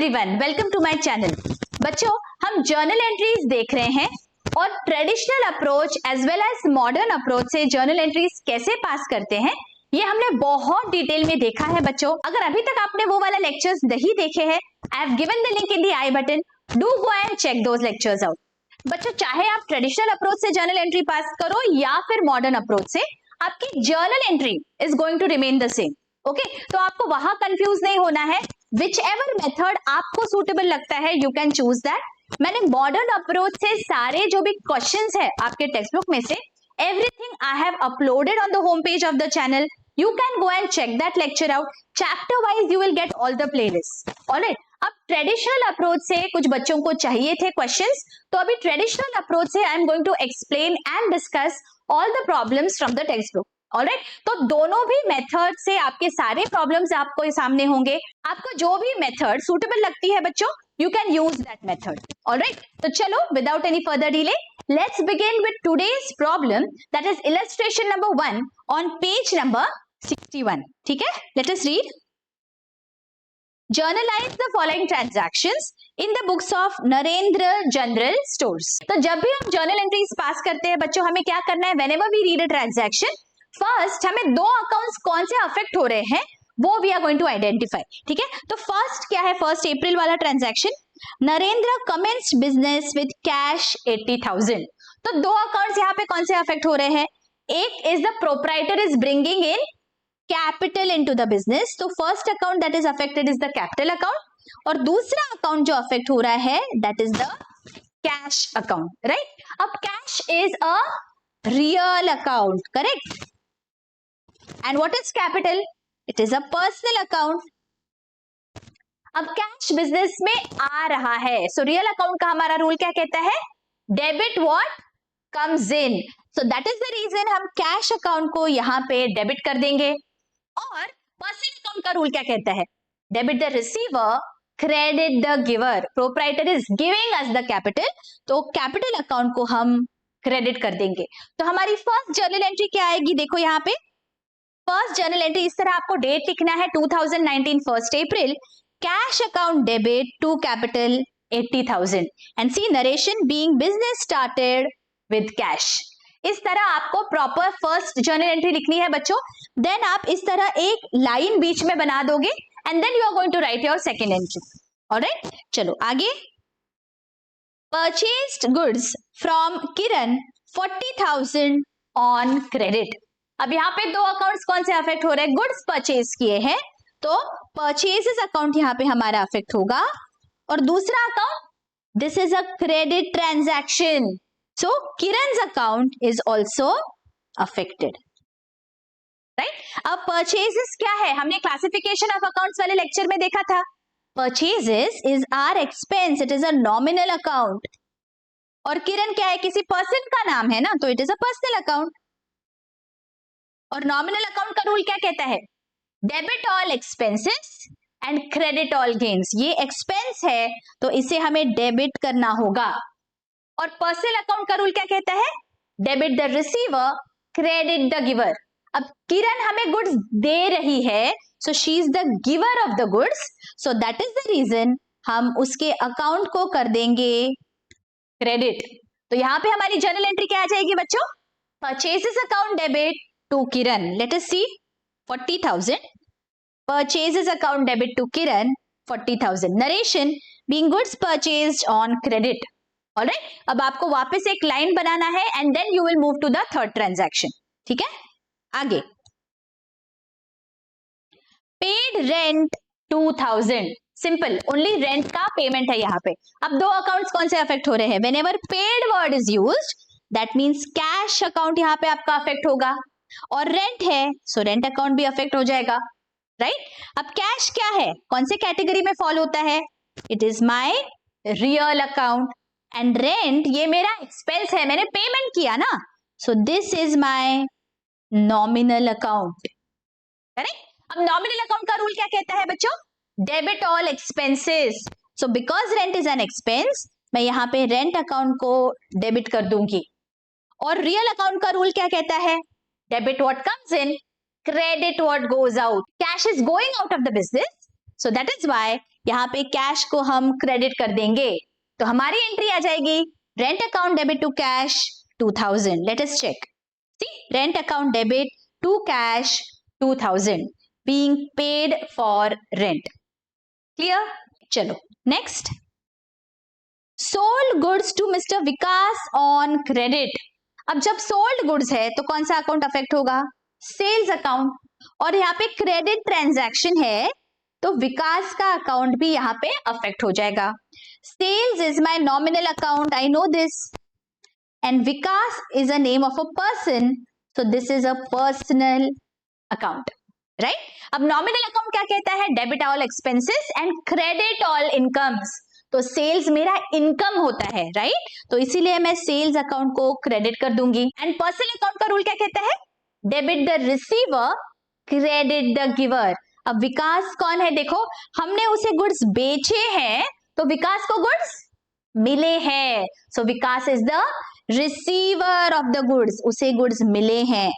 Everyone, welcome to my channel. बच्चों, हम journal entries देख रहे हैं और traditional approach as well as modern approach से जर्नल एंट्रीज कैसे पास करते हैं ये हमने बहुत डिटेल में देखा है। बच्चों, अगर अभी तक आपने वो वाला लेक्चर्स नहीं देखे हैं, I have given the link in the I button, do go and check those lectures out. बच्चों, चाहे आप ट्रेडिशनल अप्रोच से जर्नल एंट्री पास करो या फिर मॉडर्न अप्रोच से, आपकी journal entry is going to remain the same. Okay, तो आपको वहां कंफ्यूज नहीं होना है। विच एवर मेथड आपको सूटेबल लगता है, यू कैन चूज दैट। मैंने मॉडर्न अप्रोच से सारे जो भी क्वेश्चंस है आपके टेक्स्ट बुक में से, everything I have uploaded on the home page of the channel. You can go and check that lecture out. Chapter wise you will get all the playlists. Alright. अब traditional approach से कुछ बच्चों को चाहिए थे questions, तो अभी traditional approach से I am going to explain and discuss all the problems from the textbook. Alright, तो दोनों भी मेथड से आपके सारे प्रॉब्लम्स आपको सामने होंगे। आपको जो भी मेथड सूटेबल लगती है बच्चों, you can use that method. Alright, तो चलो without any further delay, let's begin with today's problem, that is illustration number 1 on page number 61. ठीक है, let us read. Journalize the following transactions in the books of Narendra General Stores. तो जब भी हम journal entries pass करते हैं बच्चों, हमें क्या करना है? Whenever we read a transaction, first हमें दो अकाउंट्स कौन से अफेक्ट हो रहे हैं वो we are going to identify. ठीक है, तो फर्स्ट क्या है? 1 अप्रैल वाला transaction, Narendra commenced business with cash 80,000। तो दो अकाउंट्स यहाँ पे कौन से अफेक्ट हो रहे हैं? एक is the proprietor is bringing in capital into the business, तो first account that is affected is the capital account, और दूसरा अकाउंट जो अफेक्ट हो रहा है that is the cash account. Right, अब cash is a real account, correct, and what is capital? It is a personal account. अब cash business में आ रहा है, सो रियल अकाउंट का हमारा रूल क्या कहता है? Debit what comes in, so that is the reason हम कैश अकाउंट को यहाँ पे डेबिट कर देंगे। और पर्सनल अकाउंट का रूल क्या कहता है? Debit the receiver, credit the giver. Proprietor is giving us the capital, तो कैपिटल अकाउंट को हम क्रेडिट कर देंगे। तो हमारी फर्स्ट जर्नल एंट्री क्या आएगी? देखो यहाँ पे फर्स्ट जर्नल एंट्री इस तरह आपको डेट लिखना है 2019 1 April, cash account debit to capital 80,000 and see narration being business started with cash. इस तरह आपको प्रॉपर फर्स्ट जर्नल एंट्री लिखनी है बच्चों। देन आप इस तरह एक लाइन बीच में बना दोगे and then you are going to write your second entry. Alright, चलो आगे। Purchased goods from Kiran 40,000 on credit. अब यहाँ पे दो अकाउंट्स कौन से अफेक्ट हो रहे हैं? गुड्स परचेज किए हैं, तो परचेजेस अकाउंट यहाँ पे हमारा अफेक्ट होगा, और दूसरा account this is a credit transaction, so Kiran's account is also affected. Right, अब परचेजेस क्या है? हमने क्लासिफिकेशन ऑफ अकाउंट्स वाले लेक्चर में देखा था। Purchases is are expense, it is a nominal account, और किरण क्या है? किसी पर्सन का नाम है ना, तो it is a personal account. और नॉमिनल अकाउंट का रूल क्या कहता है? Debit all expenses and credit all gains. ये एक्सपेंस है तो इसे हमें डेबिट करना होगा। और पर्सनल अकाउंट का रूल क्या कहता है? Debit the receiver, credit the giver. अब किरण हमें गुड्स दे रही है, so she is the giver of the goods, so that is the reason हम उसके अकाउंट को कर देंगे क्रेडिट। तो यहां पे हमारी जर्नल एंट्री क्या आ जाएगी बच्चों? Purchases account debit to Kiran. Let us see 40,000. Purchases account debit to Kiran 40,000. Narration being goods purchased on credit. Alright. अब आपको वापस एक लाइन बनाना है and then you will move to the third transaction. ठीक है, आगे। Paid rent 2,000. Simple, only rent का payment है यहाँ पे। अब दो अकाउंट्स कौन से अफेक्ट हो रहे हैं? Whenever paid word is used, that means cash account यहाँ पे आपका अफेक्ट होगा, और रेंट है सो रेंट अकाउंट भी अफेक्ट हो जाएगा। राइट, अब कैश क्या है? कौन से कैटेगरी में फॉलो होता है? It is my real account, and rent ये मेरा एक्सपेंस है, मैंने पेमेंट किया ना, सो this is my nominal account. Correct, अब नॉमिनल अकाउंट का रूल क्या कहता है बच्चों? Debit all expenses, so because rent is an expense, मैं यहाँ पे रेंट अकाउंट को डेबिट कर दूंगी। और रियल अकाउंट का रूल क्या कहता है? Debit what comes in, credit what goes out. Cash is going out of the business, so that is why यहाँ पे कैश को हम क्रेडिट कर देंगे, तो हमारी एंट्री आ जाएगी rent account debit to cash 2000. Let us check. See, rent account debit to cash 2000 being paid for rent. Clear? चलो next. Sold goods to mister Vikas on credit. अब जब सोल्ड गुड्स है तो कौन सा अकाउंट अफेक्ट होगा? Sales account. और यहाँ पे क्रेडिट ट्रांजैक्शन है तो विकास का अकाउंट भी यहाँ पे अफेक्ट हो जाएगा. Sales is my nominal account, I know this, and Vikas is a name of a person, so this is a personal account, right? अब नॉमिनल अकाउंट क्या कहता है? Debit all expenses and credit all incomes. तो sales मेरा income होता है, right? तो इसीलिए मैं सेल्स अकाउंट को क्रेडिट कर दूंगी. एंड पर्सनल अकाउंट का रूल क्या कहता है? Debit the receiver, credit the giver. अब विकास कौन है? देखो, हमने उसे गुड्स बेचे हैं तो विकास को गुड्स मिले हैं, so Vikas is the receiver of the goods. उसे गुड्स मिले हैं,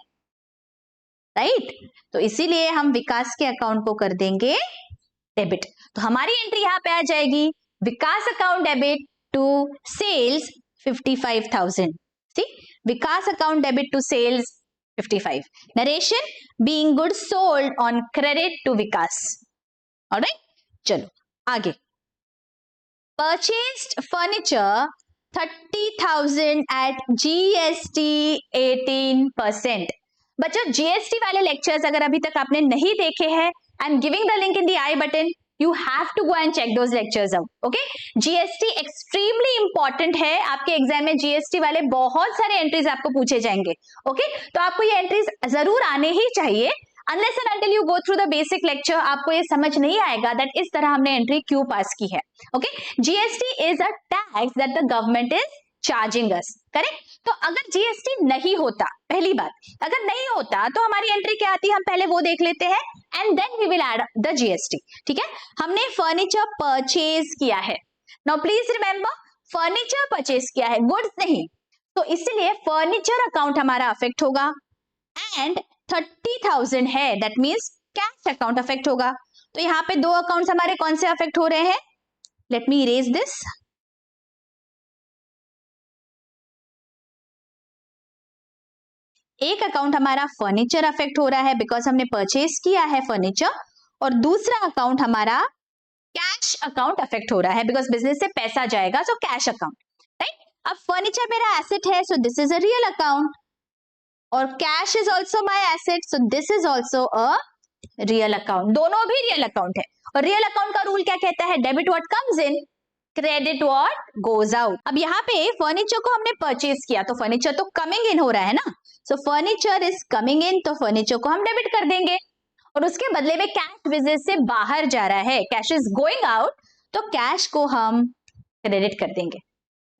राइट? तो इसीलिए हम विकास के अकाउंट को कर देंगे डेबिट. तो हमारी एंट्री यहां पे आ जाएगी Vikas account debit to sales 55,000. See, Vikas account debit to sales 55. Narration, being goods sold on credit to Vikas. Alright, चलो आगे. Purchased furniture 30,000 at GST 18%. बच्चों, GST वाले लेक्चर्स अगर अभी तक आपने नहीं देखे हैं, आई am giving the link in the I button. You have to go and check those lectures out. Okay? GST extremely important है. आपके एग्जाम में GST वाले बहुत सारे एंट्रीज आपको पूछे जाएंगे. Okay? तो आपको ये एंट्रीज जरूर आने ही चाहिए. Unless and until you go through the basic lecture, आपको ये समझ नहीं आएगा that इस तरह हमने एंट्री क्यों पास की है. Okay? GST is a tax that the government is charging us. Correct? तो अगर GST नहीं होता, पहली बात, अगर नहीं होता तो हमारी एंट्री क्या आती है? हम पहले वो देख लेते हैं and then we will add the GST. ठीक है? हमने फर्नीचर परचेज किया है. Now please remember, furniture purchase किया है, गुड्स नहीं. तो इसलिए फर्नीचर अकाउंट हमारा अफेक्ट होगा. एंड 30,000 है, that means cash account affect होगा. तो यहाँ पे दो अकाउंट्स हमारे कौन से अफेक्ट हो रहे हैं? Let me erase this. एक अकाउंट हमारा फर्नीचर अफेक्ट हो रहा है बिकॉज हमने परचेज किया है फर्नीचर, और दूसरा अकाउंट हमारा कैश अकाउंट अफेक्ट हो रहा है बिकॉज बिजनेस से पैसा जाएगा, सो कैश अकाउंट, राइट? अब फर्नीचर मेरा एसेट है, so this is a real account, और cash is also my asset, so this is also a real account. दोनों भी रियल अकाउंट है. और रियल अकाउंट का रूल क्या कहता है? Debit what comes in, credit what goes out. अब यहाँ पे फर्नीचर को हमने परचेज किया तो फर्नीचर तो कमिंग इन हो रहा है ना, सो फर्नीचर इज कमिंग इन, तो फर्नीचर को हम डेबिट कर देंगे. और उसके बदले में कैश बिजनेस से बाहर जा रहा है, कैश इज गोइंग आउट, तो कैश को हम क्रेडिट कर देंगे,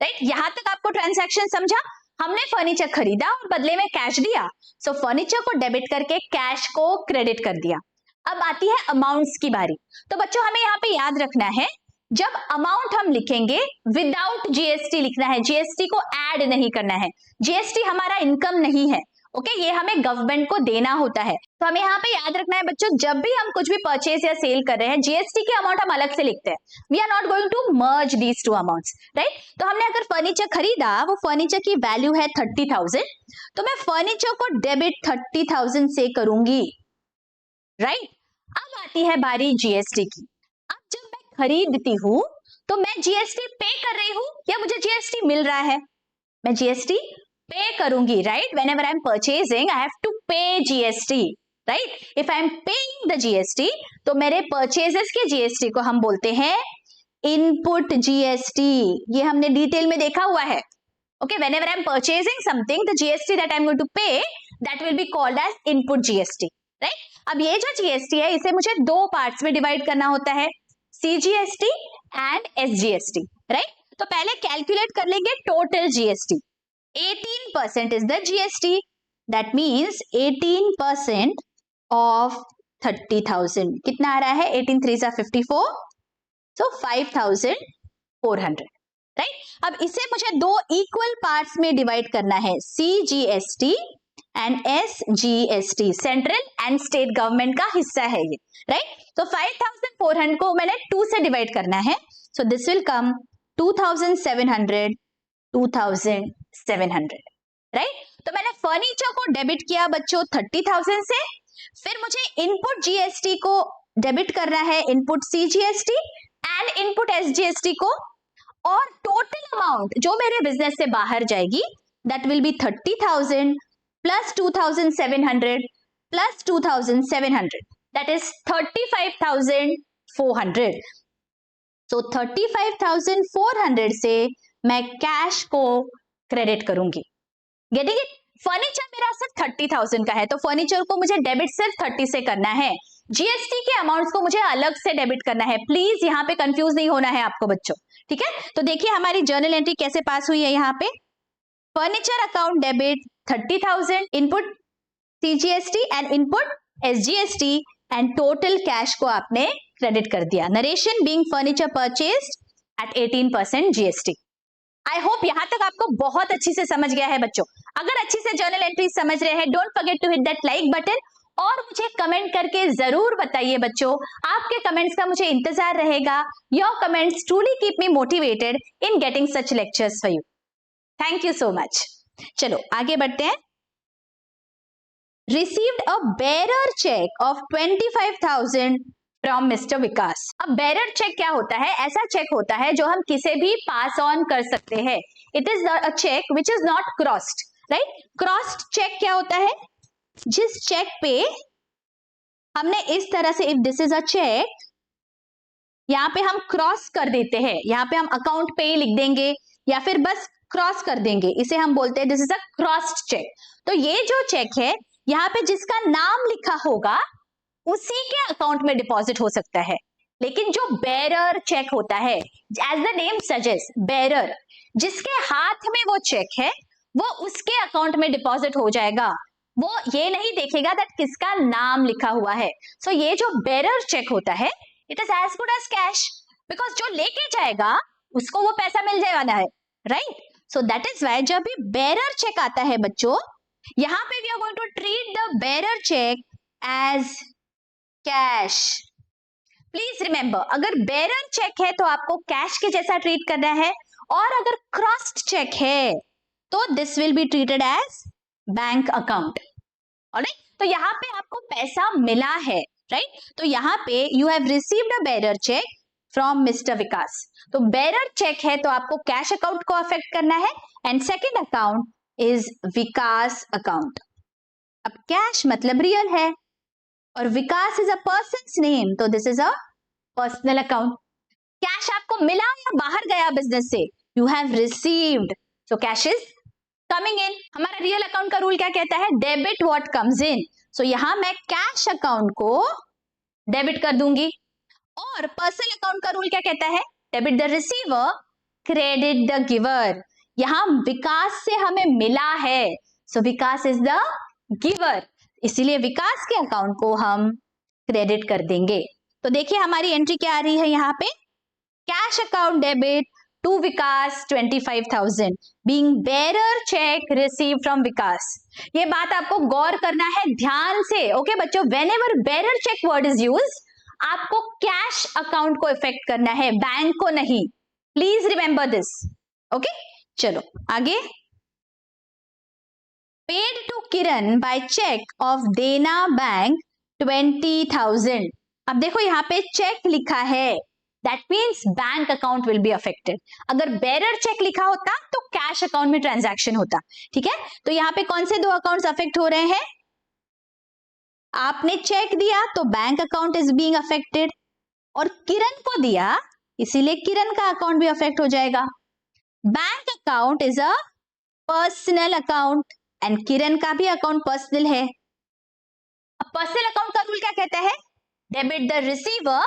राइट? यहां तक आपको ट्रांजैक्शन समझा? हमने फर्नीचर खरीदा और बदले में कैश दिया, सो फर्नीचर को डेबिट करके कैश को क्रेडिट कर दिया. अब आती है अमाउंट्स की बारी. तो बच्चों हमें यहाँ पे याद रखना है, जब अमाउंट हम लिखेंगे विदाउट GST लिखना है, GST को ऐड नहीं करना है. GST हमारा इनकम नहीं है, ओके? ये हमें गवर्नमेंट को देना होता है. तो हमें यहाँ पे याद रखना है बच्चों, जब भी हम कुछ भी परचेज या सेल कर रहे हैं, GST के अमाउंट हम अलग से लिखते हैं. We are not going to merge these two amounts, right? तो हमने अगर फर्नीचर खरीदा, वो फर्नीचर की वैल्यू है 30,000, तो मैं फर्नीचर को डेबिट 30,000 से करूंगी, राइट? अब आती है बारी GST की. अब जब मैं खरीदती हूं तो मैं GST पे कर रही हूं या मुझे GST मिल रहा है? मैं GST पे करूंगी, right? Whenever I am purchasing, I have to pay GST, right? If I am paying the GST, तो मेरे purchases के GST को हम बोलते हैं input GST. ये हमने डिटेल में देखा हुआ है. Okay, whenever I am purchasing something, the GST that I am going to pay, that will be called as input GST, right? अब ये जो GST है, इसे मुझे दो पार्ट्स में डिवाइड करना होता है, CGST एंड SGST, राइट? तो पहले कैलकुलेट कर लेंगे total GST. 18% is the GST. That means 18% of 30,000. कितना आ रहा है? 18 3 जा 54, so 5,400, राइट? अब इसे मुझे दो इक्वल पार्ट्स में डिवाइड करना है, CGST and SGST, central and state government का हिस्सा है ये, राइट। तो 5400 को मैंने 2 से डिवाइड करना है, so this will come 2700, 2700, right. तो मैंने फर्नीचर को डेबिट किया बच्चों 30,000 से, फिर मुझे इनपुट GST को डेबिट करना है, input CGST and input SGST को, और टोटल अमाउंट जो मेरे बिजनेस से बाहर जाएगी that will be 30,000 plus 2,700 plus 2,700, that is 35,400। तो 35,400 से मैं कैश को क्रेडिट करूंगी। Getting it? फर्नीचर मेरा सिर्फ 30,000 का है, तो फर्नीचर को मुझे डेबिट सिर्फ 30 से करना है, GST के अमाउंट्स को मुझे अलग से डेबिट करना है। प्लीज यहाँ पे कंफ्यूज नहीं होना है आपको बच्चों, ठीक है। तो देखिए हमारी जर्नल एंट्री कैसे पास हुई है। यहाँ पे furniture account debit 30,000, input CGST and input SGST and total cash को आपने क्रेडिट कर दिया। Narration being furniture purchased at 18% GST। I hope यहां तक आपको बहुत अच्छी से समझ गया है बच्चों। अगर अच्छी से जर्नल एंट्री समझ रहे हैं, don't forget to hit that like button और मुझे कमेंट करके जरूर बताइए बच्चों। आपके कमेंट्स का मुझे इंतजार रहेगा। Your comments truly keep me motivated in getting such lectures for you. Thank you so much. चलो आगे बढ़ते हैं। Received a bearer cheque of 25,000 from mister Vikas. अब बेरर चेक क्या होता है? ऐसा चेक होता है जो हम किसे भी पास ऑन कर सकते हैं। It is a cheque which is not crossed, right. Crossed cheque क्या होता है? जिस चेक पे हमने इस तरह से, if this is a cheque, यहां पे हम क्रॉस कर देते हैं, यहां पे हम अकाउंट पे लिख देंगे या फिर बस क्रॉस कर देंगे, इसे हम बोलते हैं this is a crossed cheque. तो ये जो चेक है, यहाँ पे जिसका नाम लिखा होगा उसी के अकाउंट में डिपॉजिट हो सकता है। लेकिन जो बेरर चेक होता है, as the name suggest, bearer, जिसके हाथ में वो चेक है वो उसके अकाउंट में डिपॉजिट हो जाएगा। वो ये नहीं देखेगा दैट किसका नाम लिखा हुआ है। सो ये जो बेरर चेक होता है, it is as good as cash, because जो लेके जाएगा उसको वो पैसा मिल जाएगा है, right. So that is why जब भी बेरर चेक आता है बच्चों, यहां पे we are going to treat the bearer cheque as cash. Please remember, अगर बेरर चेक है तो आपको कैश के जैसा ट्रीट करना है, और अगर क्रॉस्ड चेक है तो this will be treated as bank account. Alright, तो यहाँ पे आपको पैसा मिला है, राइट। तो यहाँ पे you have received a bearer cheque from mister Vikas. तो बेरर चेक है तो आपको कैश अकाउंट को अफेक्ट करना है, and second account is Vikas account. अब कैश मतलब रियल है और Vikas is a person's name, तो this is a personal account. Cash आपको मिला या बाहर गया बिजनेस से? You have received, so cash is coming in. हमारा रियल अकाउंट का रूल क्या कहता है? Debit what comes in. So यहां मैं कैश अकाउंट को डेबिट कर दूंगी, और पर्सनल अकाउंट का रूल क्या कहता है? Debit the receiver, credit the giver. यहां विकास से हमें मिला है, सो विकास इज द गिवर, इसीलिए विकास के अकाउंट को हम क्रेडिट कर देंगे। तो देखिए हमारी एंट्री क्या आ रही है यहाँ पे, cash account debit to Vikas 25,000 being bearer cheque receive from Vikas. ये बात आपको गौर करना है ध्यान से, ओके बच्चों। Whenever bearer cheque word is used, आपको कैश अकाउंट को इफेक्ट करना है, बैंक को नहीं। Please remember this, okay. चलो आगे। Paid to Kiran by cheque of Dena bank 20,000। अब देखो यहाँ पे चेक लिखा है, that means bank account will be affected. अगर बेरर चेक लिखा होता तो कैश अकाउंट में ट्रांजैक्शन होता, ठीक है। तो यहाँ पे कौन से दो अकाउंट्स अफेक्ट हो रहे हैं? आपने चेक दिया तो bank account is being affected, और किरण को दिया इसीलिए किरण का अकाउंट भी अफेक्ट हो जाएगा। Bank account is a personal account and Kiran का भी अकाउंट पर्सनल है। अब पर्सनल अकाउंट का रूल क्या कहता है? Debit the receiver,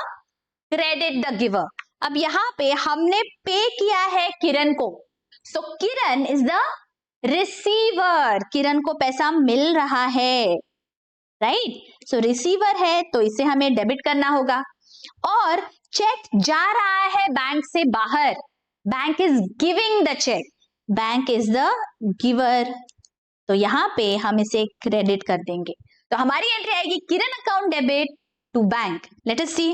credit the giver. अब यहाँ पे हमने पे किया है किरण को, सो किरण इज द रिसीवर, किरण को पैसा मिल रहा है, राइट। सो रिसीवर है तो इसे हमें डेबिट करना होगा, और चेक जा रहा है बैंक से बाहर, bank is giving the cheque, bank is the giver, तो यहाँ पे हम इसे क्रेडिट कर देंगे। तो हमारी एंट्री आएगी Kiran account debit to bank. Let us see,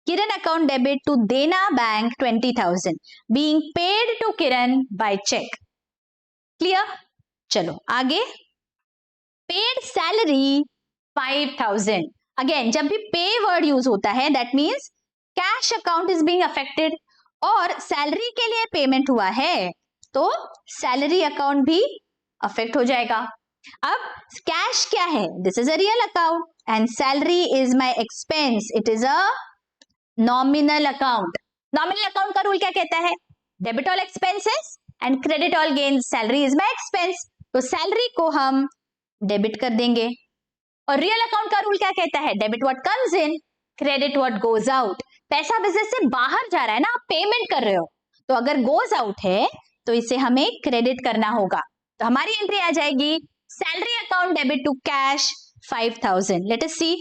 Kiran account debit to Dena bank 20,000 being paid to Kiran by cheque. Clear? चलो आगे, पेड सैलरी 5,000। अगेन जब भी पे वर्ड यूज होता है that means cash account is being affected, और सैलरी के लिए पेमेंट हुआ है तो सैलरी अकाउंट भी अफेक्ट हो जाएगा। अब कैश क्या है? This is a real account and salary is my expense, it is a nominal account. Nominal account का रूल क्या कहता है? Debit all expenses and credit all gains. Salary is my expense, तो सैलरी को हम debit कर देंगे। और रियल अकाउंट का रूल क्या कहता है? Debit what comes in, credit what goes out. पैसा बिजनेस से बाहर जा रहा है ना, आप पेमेंट कर रहे हो, तो अगर गोज आउट है तो इसे हमें क्रेडिट करना होगा। तो हमारी एंट्री आ जाएगी salary account debit to cash 5,000। Let us see,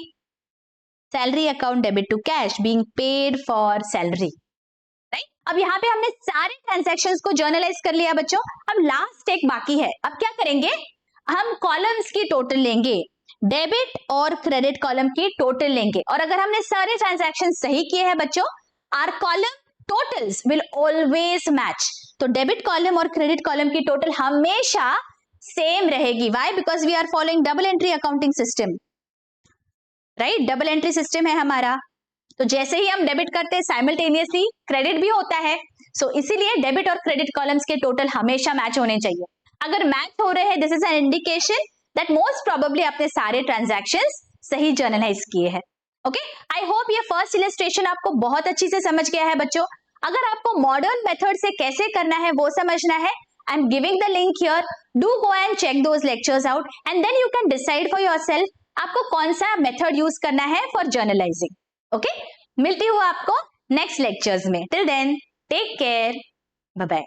salary account debit to cash being paid for salary. Right? अब यहाँ पे हमने सारे ट्रांजैक्शंस को जर्नलाइज कर लिया बच्चों। अब लास्ट एक बाकी है। अब क्या करेंगे? हम कॉलम्स की टोटल लेंगे, डेबिट और क्रेडिट कॉलम की टोटल लेंगे, और अगर हमने सारे ट्रांजैक्शन सही किए हैं बच्चों, our column totals will always match. तो डेबिट कॉलम और क्रेडिट कॉलम की टोटल हमेशा सेम रहेगी। Why? Because we are following double entry accounting system. Right? Double entry system है हमारा, तो जैसे ही हम डेबिट करते हैं साइमल्टेनियसली क्रेडिट भी होता है। सो इसीलिए डेबिट और क्रेडिट कॉलम्स के टोटल हमेशा मैच होने चाहिए। अगर मैच हो रहे हैं, this is an indication that most probably आपने सारे ट्रांजैक्शंस सही जर्नलाइज किए हैं। ओके, आई होप ये फर्स्ट इलस्ट्रेशन आपको बहुत अच्छी से समझ गया है बच्चों। अगर आपको मॉडर्न मेथड से कैसे करना है वो समझना है, I am giving the link here, do go and check those lectures out and then you can decide for yourself आपको कौन सा मेथड यूज करना है फॉर जर्नलाइजिंग। ओके, मिलती हूँ आपको नेक्स्ट लेक्चर्स में। Till then take care, bye bye.